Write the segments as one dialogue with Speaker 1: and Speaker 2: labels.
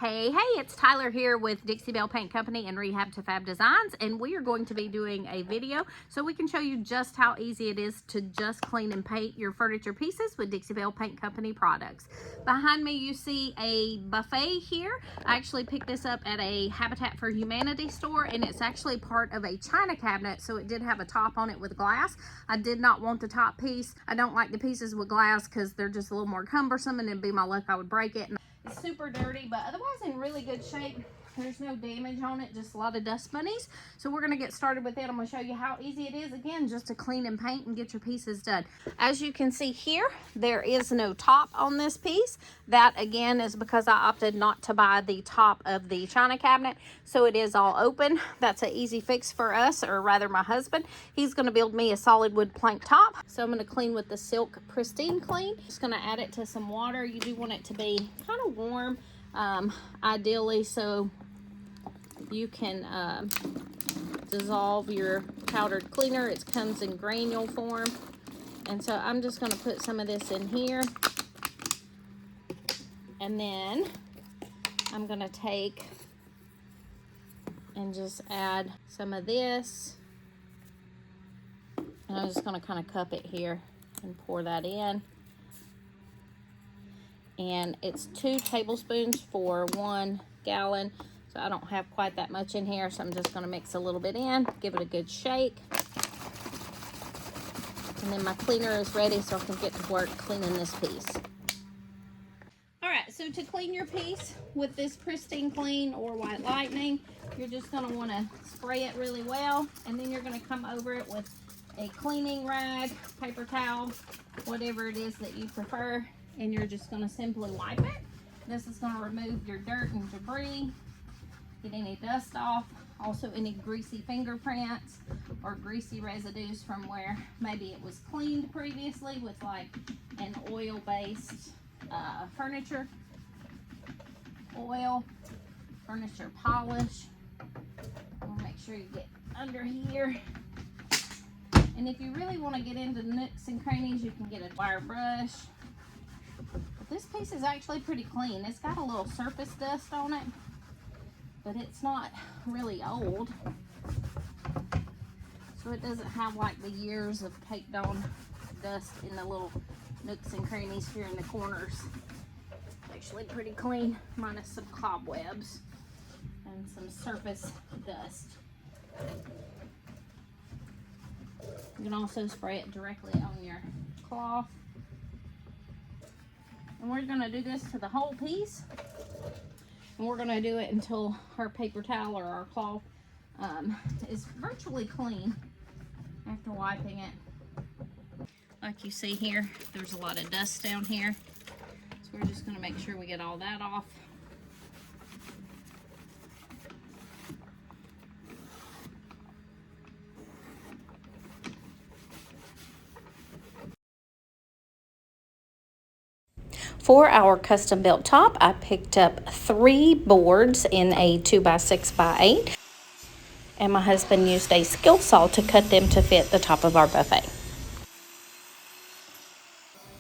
Speaker 1: Hey, it's Tyler here with Dixie Belle Paint Company and Rehab to Fab Designs, and we are going to be doing a video so we can show you just how easy it is to just clean and paint your furniture pieces with Dixie Belle Paint Company products. Behind me you see a buffet here. I actually picked this up at a Habitat for Humanity store, and it's actually part of a china cabinet, so it did have a top on it with glass. I did not want the top piece. I don't like the pieces with glass because they're just a little more cumbersome, and it'd be my luck I would break it. It's super dirty, but otherwise in really good shape. There's no damage on it, just a lot of dust bunnies. So we're going to get started with it. I'm going to show you how easy it is, again, just to clean and paint and get your pieces done. As you can see here, there is no top on this piece. That, again, is because I opted not to buy the top of the china cabinet. So it is all open. That's an easy fix for us, or rather my husband. He's going to build me a solid wood plank top. So I'm going to clean with the Silk Pristine Clean. Just going to add it to some water. You do want it to be kind of warm, ideally, so you can dissolve your powdered cleaner. It comes in granule form, and so I'm just going to put some of this in here, and then I'm going to take and just add some of this, and I'm just going to kind of cup it here and pour that in. And it's 2 tablespoons for 1 gallon. So I don't have quite that much in here, so I'm just going to mix a little bit in, give it a good shake. And then my cleaner is ready, so I can get to work cleaning this piece. Alright, so to clean your piece with this Pristine Clean or White Lightning, you're just going to want to spray it really well, and then you're going to come over it with a cleaning rag, paper towel, whatever it is that you prefer, and you're just going to simply wipe it. This is going to remove your dirt and debris, get any dust off, also any greasy fingerprints or greasy residues from where maybe it was cleaned previously with like an oil-based furniture oil, furniture polish. We'll make sure you get under here. And if you really want to get into nooks and crannies, you can get a wire brush. But this piece is actually pretty clean. It's got a little surface dust on it, but it's not really old, so it doesn't have like the years of caked on dust in the little nooks and crannies here in the corners. It's actually pretty clean, minus some cobwebs and some surface dust. You can also spray it directly on your cloth. And we're going to do this to the whole piece. And we're going to do it until our paper towel or our cloth is virtually clean after wiping it. Like you see here, there's a lot of dust down here. So we're just going to make sure we get all that off. For our custom built top, I picked up 3 boards in a 2x6x8, and my husband used a skill saw to cut them to fit the top of our buffet.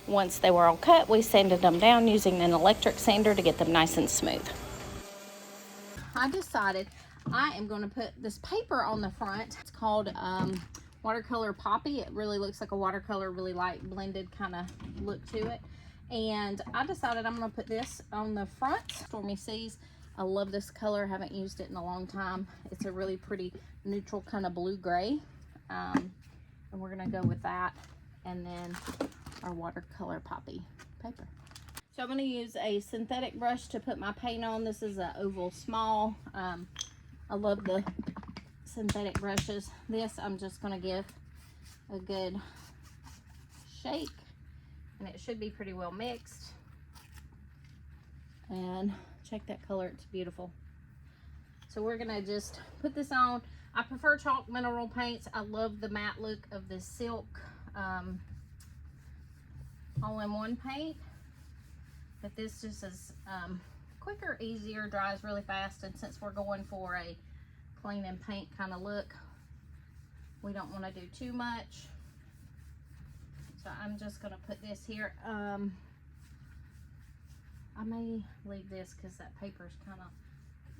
Speaker 1: Once they were all cut, we sanded them down using an electric sander to get them nice and smooth. I decided I am going to put this paper on the front. It's called watercolor poppy. It really looks like a watercolor, really light blended kind of look to it. And I decided I'm going to put this on the front. Stormy Seas. I love this color. Haven't used it in a long time. It's a really pretty neutral kind of blue-gray. And we're going to go with that. And then our watercolor poppy paper. So I'm going to use a synthetic brush to put my paint on. This is an oval small. I love the synthetic brushes. This I'm just going to give a good shake. And it should be pretty well mixed. And check that color, it's beautiful. So we're gonna just put this on. I prefer chalk mineral paints. I love the matte look of the Silk all-in-one paint, but this just is quicker, easier, dries really fast, and since we're going for a clean and paint kind of look, we don't want to do too much. So I'm just going to put this here. I may leave this because that paper is kind of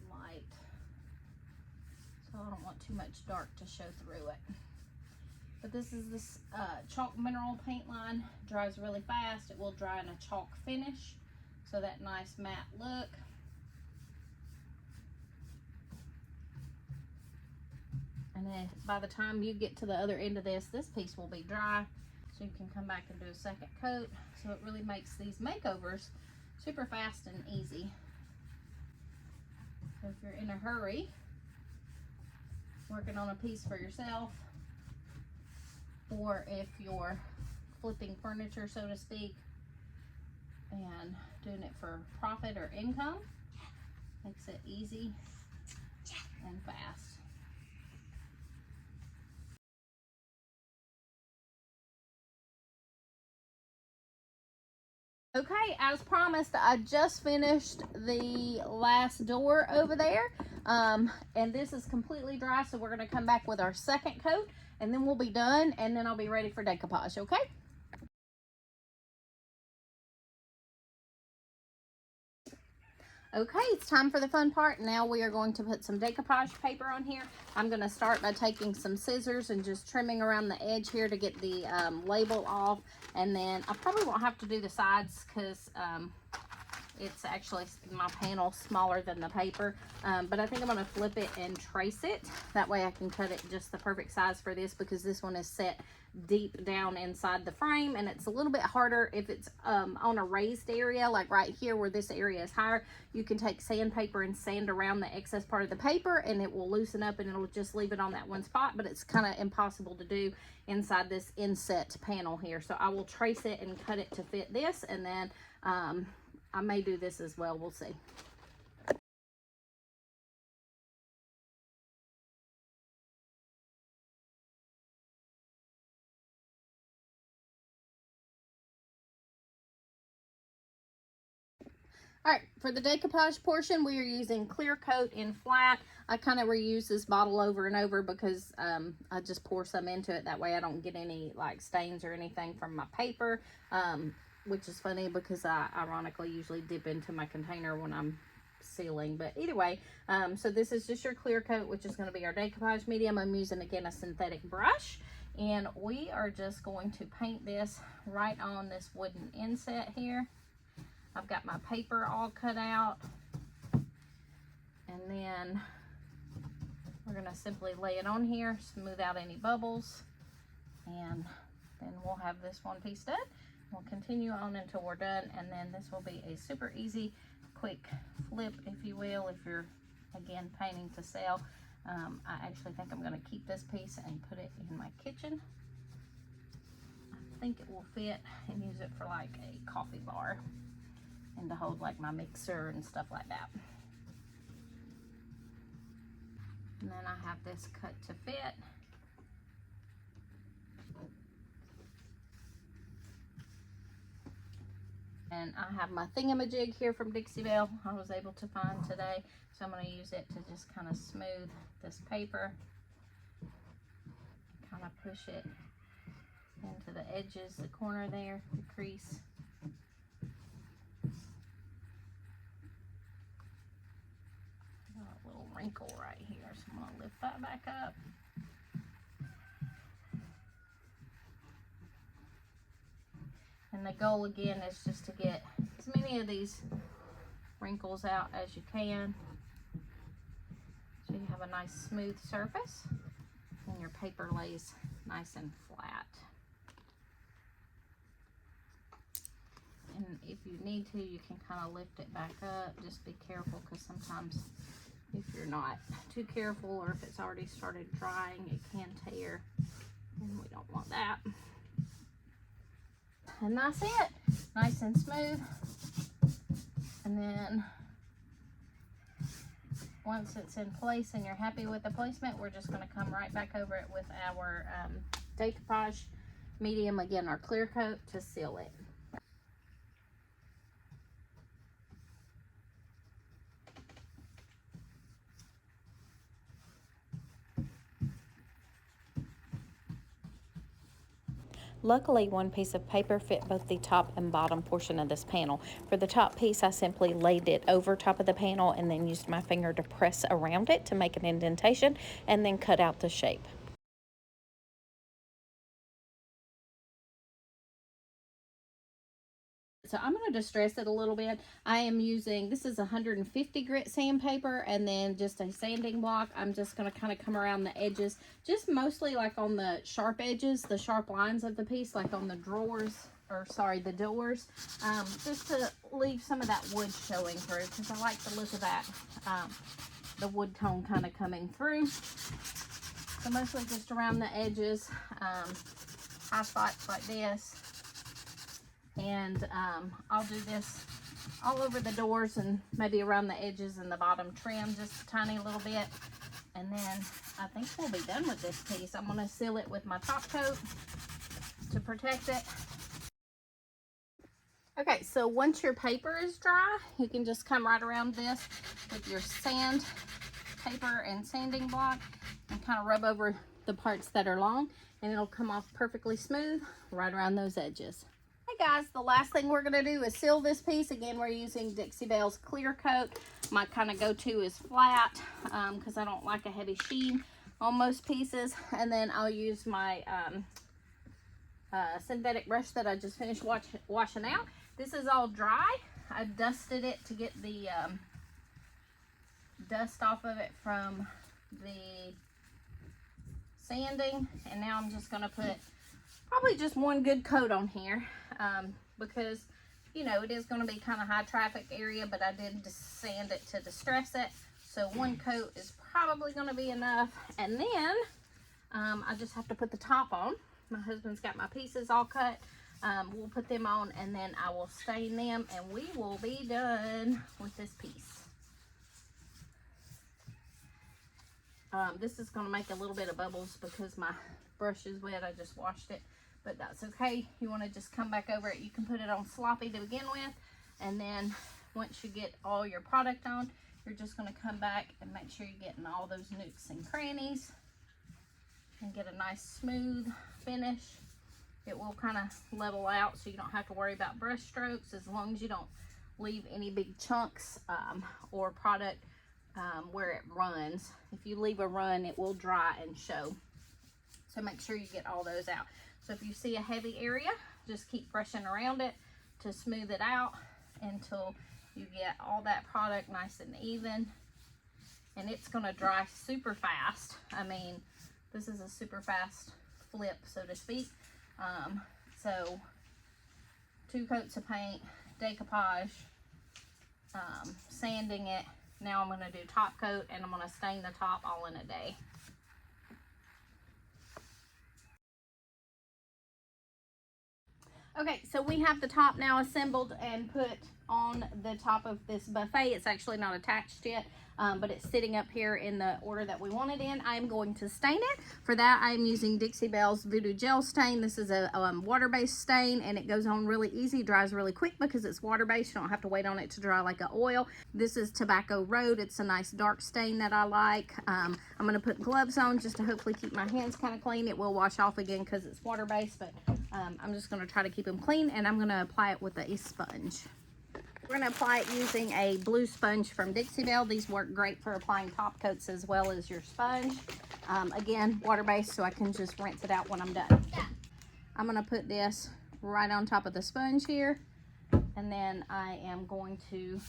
Speaker 1: light. So I don't want too much dark to show through it. But this is this chalk mineral paint line. Dries really fast. It will dry in a chalk finish. So that nice matte look. And then by the time you get to the other end of this piece will be dry. So you can come back and do a second coat. So it really makes these makeovers super fast and easy. So if you're in a hurry, working on a piece for yourself, or if you're flipping furniture, so to speak, and doing it for profit or income, makes it easy and fast. Okay, as promised, I just finished the last door over there, and this is completely dry, so we're going to come back with our second coat, and then we'll be done, and then I'll be ready for decoupage, okay? Okay, it's time for the fun part. Now we are going to put some decoupage paper on here. I'm going to start by taking some scissors and just trimming around the edge here to get the label off. And then I probably won't have to do the sides because it's actually my panel smaller than the paper. But I think I'm going to flip it and trace it. That way I can cut it just the perfect size for this, because this one is set deep down inside the frame, and it's a little bit harder if it's on a raised area, like right here where this area is higher. You can take sandpaper and sand around the excess part of the paper, and it will loosen up and it'll just leave it on that one spot, but it's kind of impossible to do inside this inset panel here. So I will trace it and cut it to fit this, and then I may do this as well, we'll see. All right, for the decoupage portion, we are using clear coat in flat. I kind of reuse this bottle over and over because I just pour some into it. That way I don't get any like stains or anything from my paper, which is funny because I ironically usually dip into my container when I'm sealing. But either way, so this is just your clear coat, which is going to be our decoupage medium. I'm using, again, a synthetic brush. And we are just going to paint this right on this wooden inset here. I've got my paper all cut out, and then we're going to simply lay it on here, smooth out any bubbles, and then we'll have this one piece done. We'll continue on until we're done, and then this will be a super easy, quick flip, if you will, if you're, again, painting to sell. I actually think I'm going to keep this piece and put it in my kitchen. I think it will fit, and use it for like a coffee bar, and to hold like my mixer and stuff like that. And then I have this cut to fit. And I have my thingamajig here from Dixie Belle I was able to find today. So I'm going to use it to just kind of smooth this paper. Kind of push it into the edges, the corner there, the crease. Wrinkle right here, so I'm going to lift that back up. And the goal again is just to get as many of these wrinkles out as you can, so you have a nice smooth surface and your paper lays nice and flat. And if you need to, you can kind of lift it back up. Just be careful, because sometimes if you're not too careful, or if it's already started drying, it can tear, and we don't want that. And that's it, nice and smooth. And then once it's in place and you're happy with the placement, we're just going to come right back over it with our decoupage medium, again, our clear coat, to seal it. Luckily, one piece of paper fit both the top and bottom portion of this panel. For the top piece, I simply laid it over top of the panel and then used my finger to press around it to make an indentation and then cut out the shape. So I'm going to distress it a little bit. I am using, this is 150 grit sandpaper and then just a sanding block. I'm just going to kind of come around the edges, just mostly like on the sharp edges, the sharp lines of the piece, like on the drawers, or sorry, the doors, just to leave some of that wood showing through, because I like the look of that, the wood tone kind of coming through. So mostly just around the edges, high spots like this. And I'll do this all over the doors and maybe around the edges and the bottom trim just a tiny little bit. And then I think we'll be done with this piece. I'm going to seal it with my top coat to protect it. Okay, so once your paper is dry, you can just come right around this with your sand paper and sanding block and kind of rub over the parts that are long, and it'll come off perfectly smooth right around those edges. Hey guys, the last thing we're going to do is seal this piece. Again, we're using Dixie Belle's clear coat. My kind of go-to is flat because I don't like a heavy sheen on most pieces. And then I'll use my synthetic brush that I just finished washing out. This is all dry. I dusted it to get the dust off of it from the sanding. And now I'm just going to put probably just one good coat on here because, you know, it is going to be kind of high traffic area, but I did sand it to distress it. So one coat is probably going to be enough. And then I just have to put the top on. My husband's got my pieces all cut. We'll put them on and then I will stain them and we will be done with this piece. This is going to make a little bit of bubbles because my brush is wet. I just washed it, but that's okay. You want to just come back over it. You can put it on sloppy to begin with, and then once you get all your product on, you're just going to come back and make sure you're getting all those nooks and crannies and get a nice smooth finish. It will kind of level out so you don't have to worry about brush strokes as long as you don't leave any big chunks or product where it runs. If you leave a run, it will dry and show. So make sure you get all those out. So if you see a heavy area, just keep brushing around it to smooth it out until you get all that product nice and even. And it's going to dry super fast. I mean, this is a super fast flip, so to speak. So 2 coats of paint, decoupage, sanding it. Now I'm going to do top coat and I'm going to stain the top all in a day. Okay, so we have the top now assembled and put on the top of this buffet. It's actually not attached yet, but it's sitting up here in the order that we want it in. I'm going to stain it. For that, I'm using Dixie Belle's Voodoo Gel Stain. This is a water-based stain, and it goes on really easy, dries really quick because it's water-based. You don't have to wait on it to dry like an oil. This is Tobacco Road. It's a nice dark stain that I like. I'm going to put gloves on just to hopefully keep my hands kind of clean. It will wash off again because it's water-based, but I'm just going to try to keep them clean, and I'm going to apply it with a sponge. We're going to apply it using a blue sponge from Dixie Belle. These work great for applying top coats as well as your sponge. Again, water-based, so I can just rinse it out when I'm done. I'm going to put this right on top of the sponge here, and then I am going to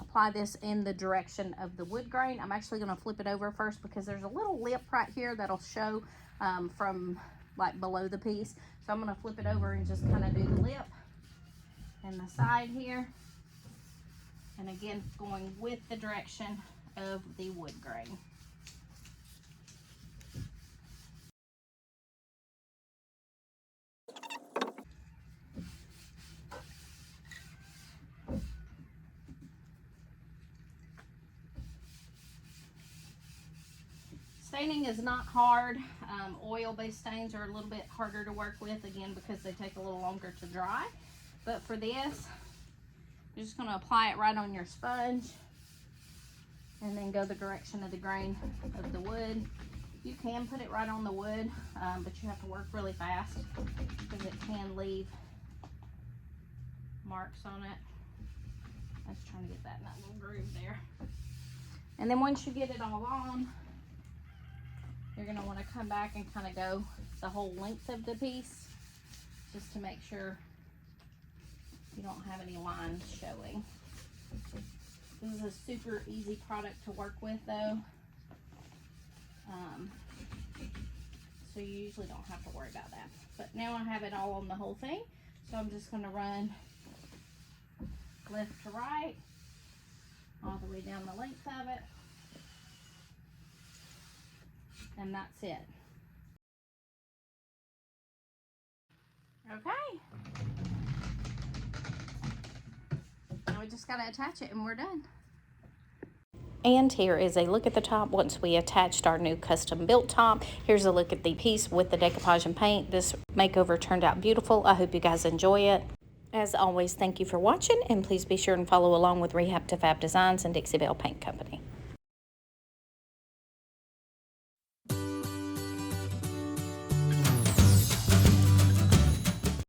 Speaker 1: apply this in the direction of the wood grain. I'm actually going to flip it over first because there's a little lip right here that'll show from like below the piece. So I'm going to flip it over and just kind of do the lip and the side here, and again going with the direction of the wood grain. Staining is not hard. Oil-based stains are a little bit harder to work with, again because they take a little longer to dry. But for this, you're just going to apply it right on your sponge and then go the direction of the grain of the wood. You can put it right on the wood, but you have to work really fast because it can leave marks on it. I was trying to get that in that little groove there. And then once you get it all on, you're going to want to come back and kind of go the whole length of the piece just to make sure you don't have any lines showing. This is a super easy product to work with though. So you usually don't have to worry about that. But now I have it all on the whole thing. So I'm just going to run left to right all the way down the length of it. And that's it. Okay. Now we just got to attach it and we're done. And here is a look at the top once we attached our new custom built top. Here's a look at the piece with the decoupage and paint. This makeover turned out beautiful. I hope you guys enjoy it. As always, thank you for watching, and please be sure and follow along with Rehab to Fab Designs and Dixie Belle Paint Company.